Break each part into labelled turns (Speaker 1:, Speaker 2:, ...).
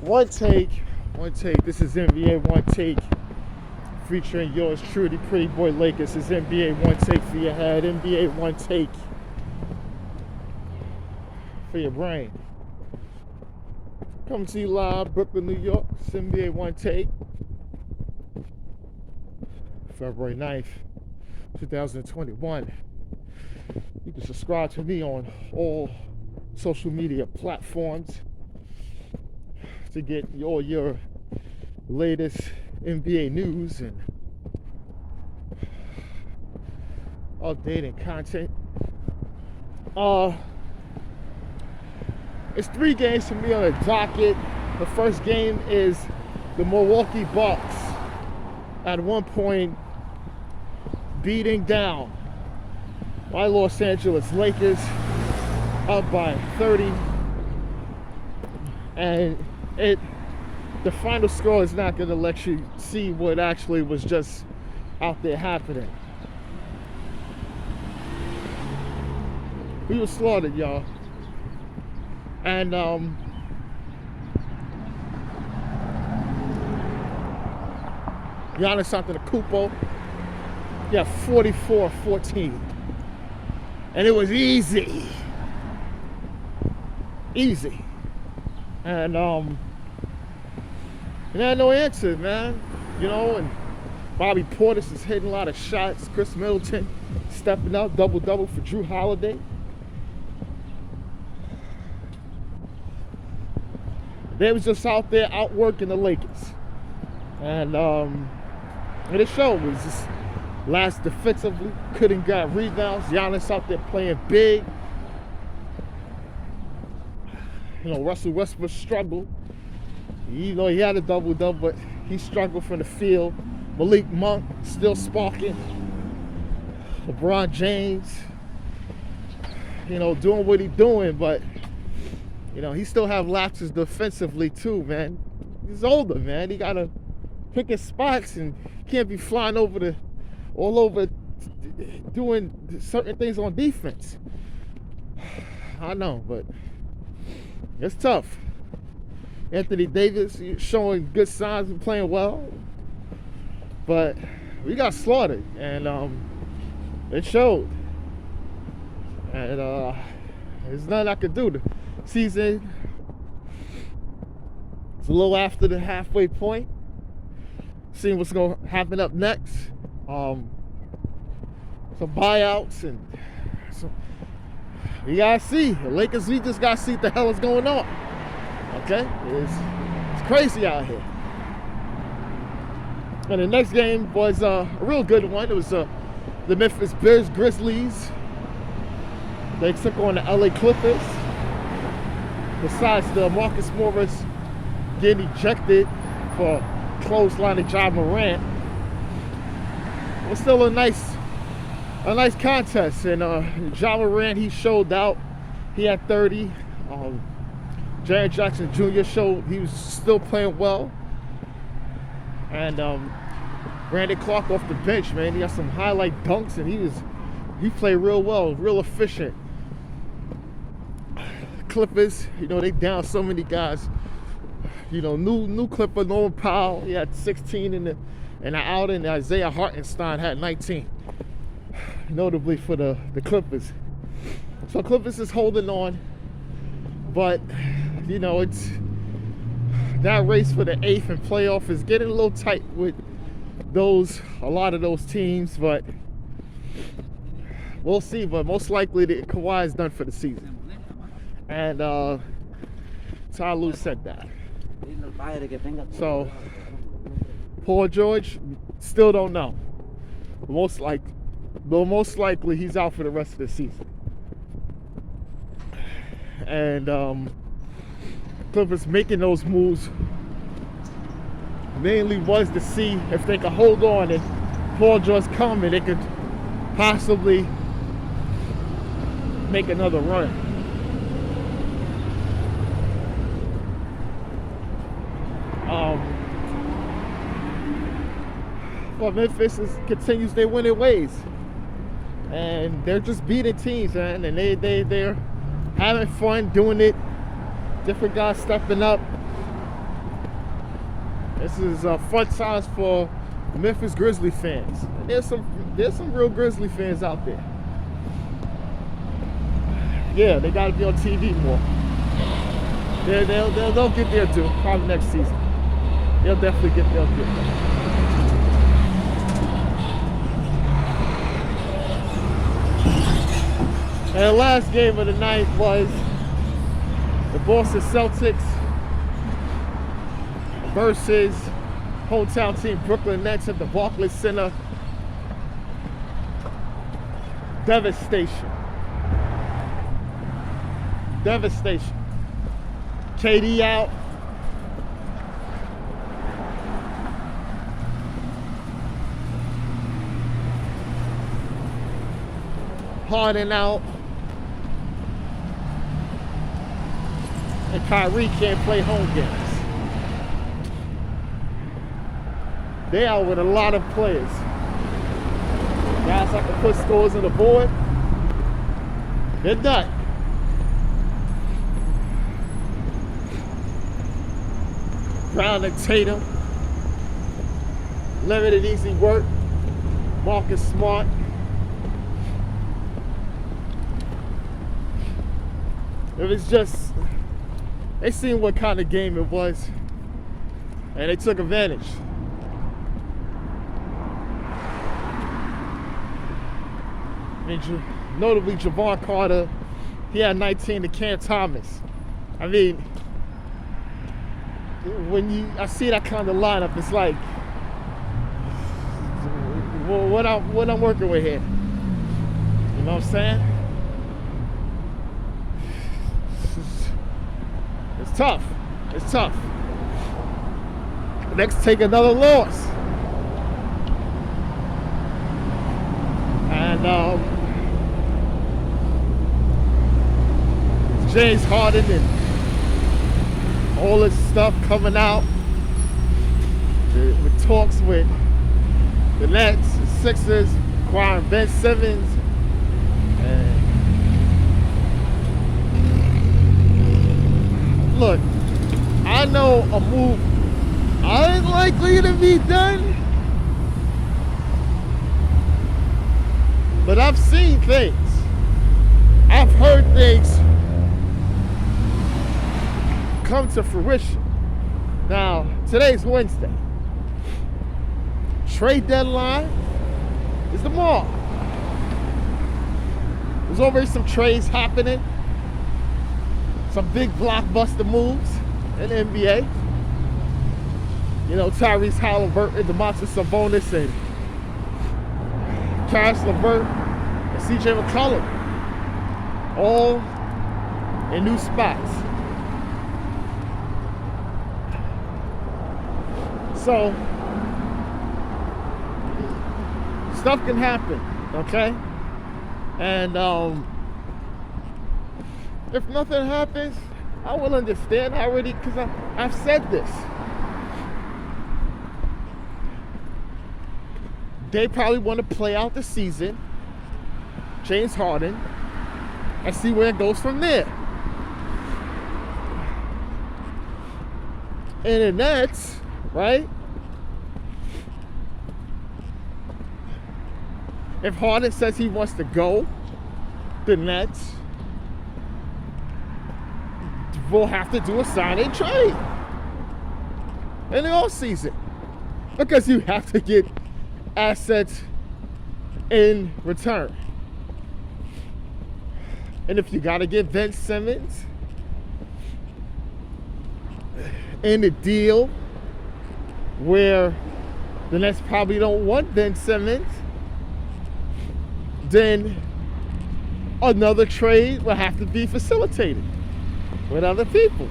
Speaker 1: Onetake. This is NBA Onetake, featuring yours truly, Pretty Boy Lakers. This is NBA Onetake for your head, NBA Onetake for your brain. Coming to you live, Brooklyn, New York. It's NBA Onetake, February 9th, 2021. You can subscribe to me on all social media platforms to get all your latest NBA news and updating content. It's 3 games for me on the docket. The first game is the Milwaukee Bucks at one point beating down my Los Angeles Lakers, up by 30, and the final score is not going to let you see what actually was just out there happening. We were slaughtered, y'all. And Giannis Antetokounmpo, yeah, 44-14. And it was easy. And he had no answer, man. You know, and Bobby Portis is hitting a lot of shots. Chris Middleton stepping up, double-double for Drew Holiday. They was just out there outworking the Lakers. And it showed. It was just last defensively, couldn't get rebounds. Giannis out there playing big. You know, Russell Westbrook struggled. You know, he had a double-double, but he struggled from the field. Malik Monk still sparking. LeBron James, you know, doing what he's doing, but, you know, he still have lapses defensively too, man. He's older, man. He got to pick his spots and can't be flying all over doing certain things on defense. I know, but it's tough. Anthony Davis showing good signs of playing well, but we got slaughtered, and it showed. And there's nothing I could do. The season is a little after the halfway point. Seeing what's going to happen up next. Some buyouts and we gotta see. The Lakers, we just gotta see what the hell is going on. Okay? It's crazy out here. And the next game was a real good one. It was the Memphis Grizzlies. They took on the LA Clippers. Besides the Marcus Morris getting ejected for clotheslining John Morant, it was still a nice contest. And John Morant, he showed out. He had 30. Jaren Jackson Jr. showed he was still playing well. And Brandon Clark off the bench, man, he got some highlight dunks, and he played real well, real efficient. Clippers, you know, they down so many guys. You know, new Clipper, Norman Powell, he had 16 in the outing, and Isaiah Hartenstein had 19. Notably for the Clippers. So Clippers is holding on, but you know, it's that race for the 8th and playoff is getting a little tight with a lot of those teams, but we'll see. But most likely the Kawhi is done for the season, and Ty Lue said that. So Paul George, still don't know. Most likely he's out for the rest of the season. And Clippers making those moves mainly was to see if they could hold on and Paul George come and they could possibly make another run. Well, Memphis continues their winning ways, and they're just beating teams, man, and they're having fun doing it. Different guys stepping up. This is fun times for Memphis Grizzlies fans. And there's some real Grizzly fans out there. Yeah, they got to be on TV more. They'll get there too, probably next season. They'll definitely get there. And the last game of the night was the Boston Celtics versus hometown team Brooklyn Nets at the Barclays Center. Devastation. KD out. Harden out. And Kyrie can't play home games. They out with a lot of players. Guys that can put scores on the board. They're done. Brown and Tatum. Limited easy work. Marcus Smart. It was just, they seen what kind of game it was, and they took advantage. And notably, Javon Carter, he had 19 to Cam Thomas. I mean, when I see that kind of lineup, it's like, what I'm working with here. You know what I'm saying? It's tough. It's tough. Next, take another loss. And James Harden and all this stuff coming out. The talks with the Nets, the Sixers, acquiring Ben Simmons. And look, I know a move unlikely to be done, but I've seen things. I've heard things come to fruition. Now, today's Wednesday. Trade deadline is tomorrow. There's already some trades happening. Some big blockbuster moves in the NBA. You know, Tyrese Halliburton, DeMontis Sabonis, and Caris LeVert, and CJ McCollum, all in new spots. So, stuff can happen, okay? And if nothing happens, I will understand already, because I've said this. They probably want to play out the season, James Harden, and see where it goes from there. And the Nets, right? If Harden says he wants to go, the Nets will have to do a sign and trade in the offseason, because you have to get assets in return. And if you got to get Ben Simmons in a deal where the Nets probably don't want Ben Simmons, then another trade will have to be facilitated with other people.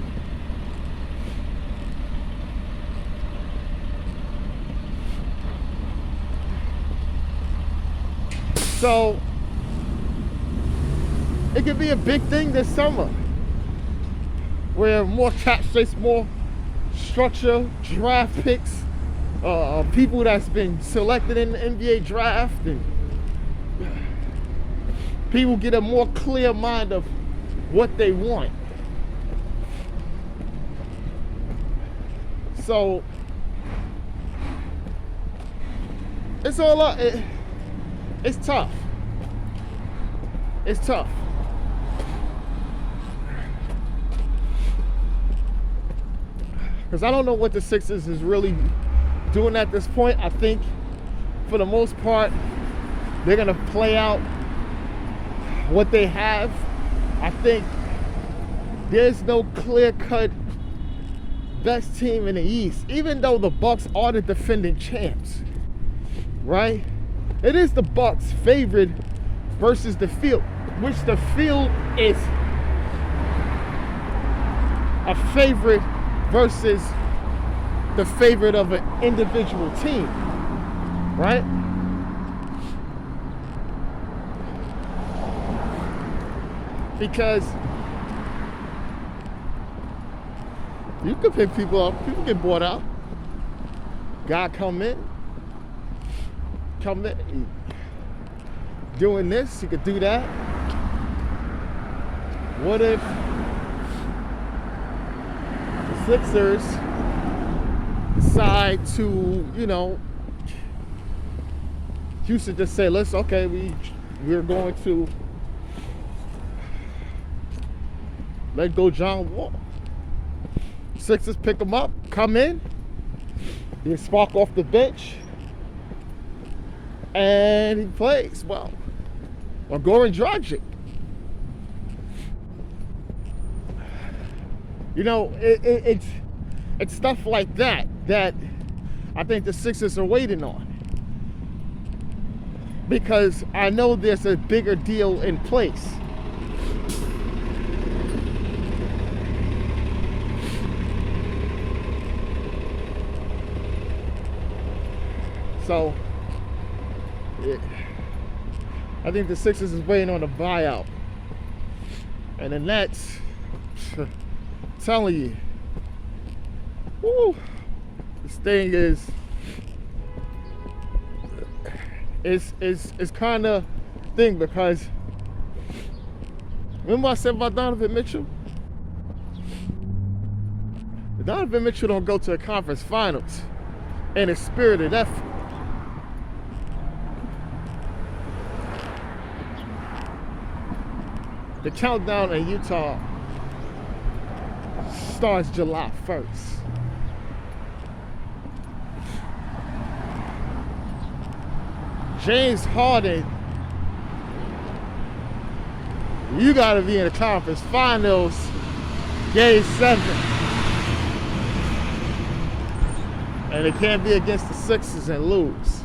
Speaker 1: So it could be a big thing this summer, where more cap space, more structure, draft picks, people that's been selected in the NBA draft, and people get a more clear mind of what they want. So it's all up. It's tough. It's tough. Because I don't know what the Sixers is really doing at this point. I think for the most part, they're going to play out what they have. I think there's no clear-cut best team in the East, even though the Bucks are the defending champs, right? It is the Bucks favored versus the field, which the field is a favorite versus the favorite of an individual team, right? Because you can pick people up, people get bought out. Guy come in, doing this, he could do that. What if the Sixers decide to, Houston just say, we're going to let go John Wall. Sixers pick him up, come in, he spark off the bench, and he plays well. Or Goran Dragic. It's stuff like that I think the Sixers are waiting on. Because I know there's a bigger deal in place. So, I think the Sixers is waiting on a buyout. And the Nets, telling you, this thing is kind of thing, because remember I said about Donovan Mitchell? Donovan Mitchell don't go to the conference finals in a spirited effort. The countdown in Utah starts July 1st. James Harden, you got to be in the conference finals, game 7. And it can't be against the Sixers and lose.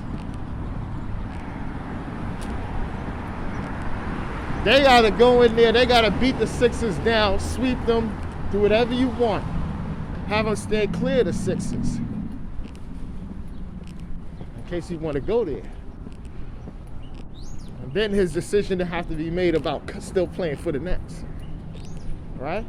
Speaker 1: They got to go in there. They got to beat the Sixers down, sweep them, do whatever you want. Have them stay clear of the Sixers. In case you want to go there. And then his decision to have to be made about still playing for the Nets. Right?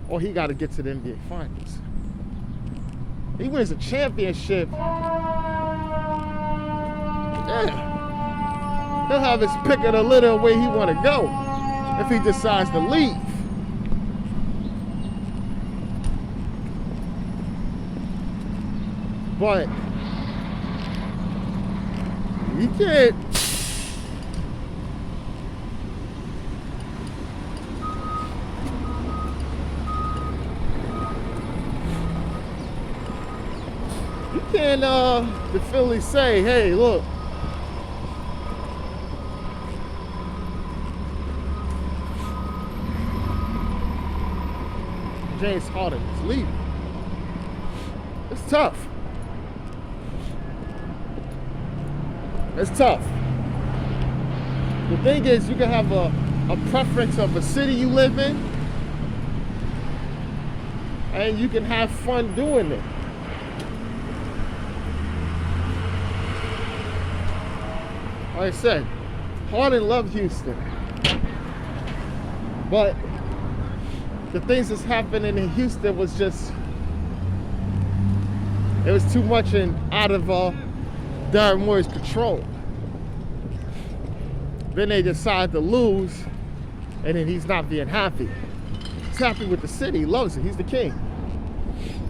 Speaker 1: Or he got to get to the NBA Finals. He wins a championship. Yeah. He'll have his pick of the litter where he want to go if he decides to leave. But you can't. Can the Phillies say, hey, look, James Harden is leaving. It's tough. It's tough. The thing is, you can have a preference of a city you live in, and you can have fun doing it. Like I said, Harden loved Houston. But the things that's happening in Houston was just, it was too much out of Darren Moore's control. Then they decide to lose, and then he's not being happy. He's happy with the city, he loves it, he's the king.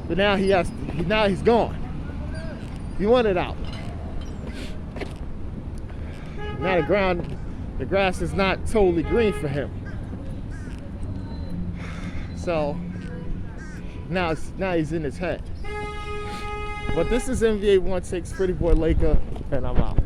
Speaker 1: But now he's gone. He wanted out. Now the grass is not totally green for him. So now he's in his head. But this is NBA Onetake's Pretty Boy Laker, and I'm out.